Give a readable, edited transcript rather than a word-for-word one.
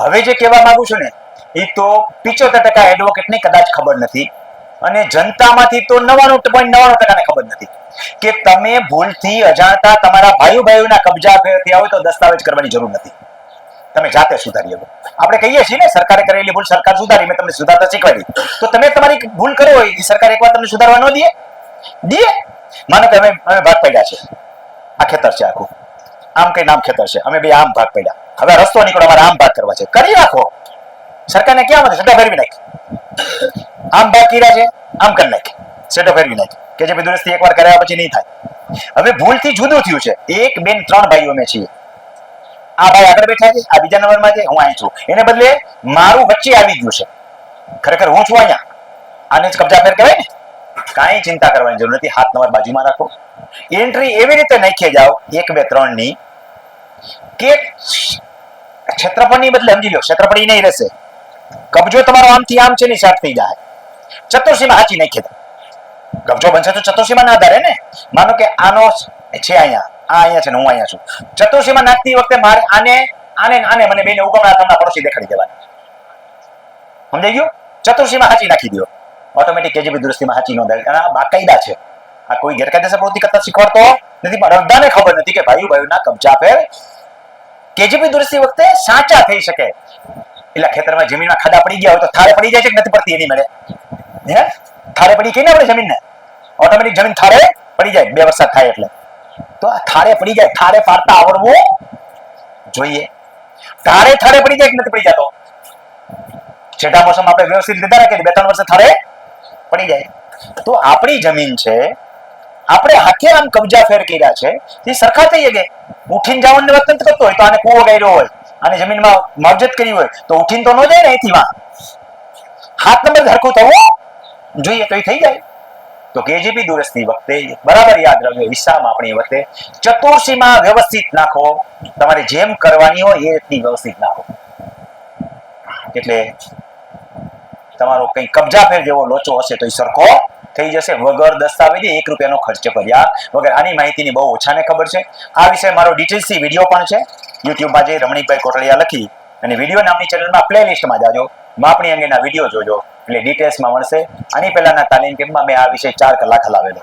હવે જે કહેવા માંગુ છું ને એ તો 75% એડવોકેટને કદાચ ખબર નથી અને જનતામાંથી તો 99.99% ખબર નથી કે તમે ભૂલથી અજાણતા તમારા ભાઈઓના કબજા થયા હોય તો દસ્તાવેજ કરવાની જરૂર નથી, તમે જાતે સુધારી શકો. આપણે કહીએ છીએ ને સરકારે કરેલી ભૂલ સરકાર સુધારી, મેં તમને સુધારતા શીખવાડી. તો તમે તમારી ભૂલ કરો હોય એ સરકાર એકવાર તમને સુધારવા ન દે. માનો કે અમે ભાગ પડ્યા છે, આ ખેતર છે આખું, આમ કઈ નામ ખેતર છે, અમે બે આમ ભાગ પડ્યા, હવે રસ્તો નીકળો અમારે આમ ભાગ કરવા છે, કરી નાખો. સરકારને ક્યાં મળે? સેટો ફેરવી નાખી. આમ ભાગ કર્યા છે, આમ કરી નાખી, સેટો ફેરવી નાખી કે જે દુરસ્તી એકવાર કર્યા પછી નહીં થાય. હવે ભૂલથી જુદું થયું છે. એક બેન 3 ભાઈઓ અમે છીએ. આ ભાઈ આગળ બેઠા છે, આ બીજા નંબરમાં છે, હું અહીં છું. એને બદલે મારું વચ્ચે આવી ગયું છે. ખરેખર હું છું અહીંયા. આને જ કબજા ફેર કહેવાય ને. કાંઈ ચિંતા કરવાની જરૂર નથી. હાથ નંબર બાજુમાં રાખો. એન્ટ્રી એવી રીતે નાખી જાઓ 1, 2, 3 ની કે ક્ષેત્રફળની બદલે સમજી લો ક્ષેત્રફળ નહીં રહેશે. કબજો તમારો આમથી આમ છે ને શાર્ટ થઈ જાય. ચતુર્સીમાં હાચી નાખી દો. કબજો બનશે તો ચતુર્સીમાં ના આધારે ને. માનો કે આનો છે અહીંયા, આ અહીંયા છે ને હું અહીંયા છું. ચતુર્સીમાં નાખતી વખતે મારે આને આને આને મને બેને ઉગમણા તમને પડોશી દેખાડી દેવાના. સમજાઈ ગયું? ચતુર્સીમાં હાચી નાખી દો. ઓટોમેટિક કેજીબી દુરસ્તીમાં હાચી નોંધાય. અને આ બાકાયદા છે. આ કોઈ ગેરકાયદેસર પ્રવૃત્તિ કરતા શીખવાડતો નથી, પણ અડધાને ખબર નથી કે ભાઈઓના કબજા ફેર કેજીબી દુરસ્તી વખતે સાચા થઈ શકે. એટલે ખેતરમાં જમીનમાં ખાડા પડી ગયા હોય તો થાળે પડી જાય છે કે નથી પડતી એની મળે? હે થાળે પડી કઈ ના પડે જમીનને? ઓટોમેટિક જમીન થાળે પડી જાય 2 વરસાદ થાય એટલે. તો આ થાળે પડી જાય, થાળે પાડતા આવડવું જોઈએ. થાળે પડી જાય કે નથી પડી જતો? છેલ્લા મોસમ આપણે વ્યવસ્થિત લીધા રાખીએ 2-3 વર્ષે થાળે પડી જાય. તો આપણી જમીન છે, આપણે હાથે આમ કબજા ફેર કર્યા છે, એ સરખા થઈ ગઈ. ઉઠીને જવાનું વાત નથી કરતો હોય તો આને કૂવો ગાર્યો હોય, આને જમીનમાં માવજત કરી હોય તો ઉઠીને તો ન જાય ને અહીંથી માં. હાથ નંબર હરખું થવું જોઈએ તો એ થઈ જાય. તો કેજીબી દુરસ્તી વખતે બરાબર યાદ રાખજો, હિસ્સામાં આપણી વખતે ચતુર્સીમાં વ્યવસ્થિત નાખો. તમારે જેમ કરવાની હોય એ રીતની વ્યવસ્થિત નાખો. એટલે તમારો કઈ કબજા ફેર જેવો લોચો હશે તો એ સરખો થઈ જશે વગર દસ્તાવેજે 1 રૂપિયાનો ખર્ચ કર્યા વગર. આની માહિતીની બહુ ઓછાને ખબર છે. આ વિશે મારો ડિટેલ્સથી વિડીયો પણ છે યુટ્યુબમાં, જે રમણીકભાઈ કોટડિયા લખી અને વિડીયો નામની ચેનલમાં પ્લેલિસ્ટમાં જાજો, માપણી અંગેના વિડીયો જોજો એટલે ડિટેલ્સમાં મળશે. આની પહેલાના તાલીમ કેમ્પમાં મેં આ વિષય 4 કલાક હલાવેલો.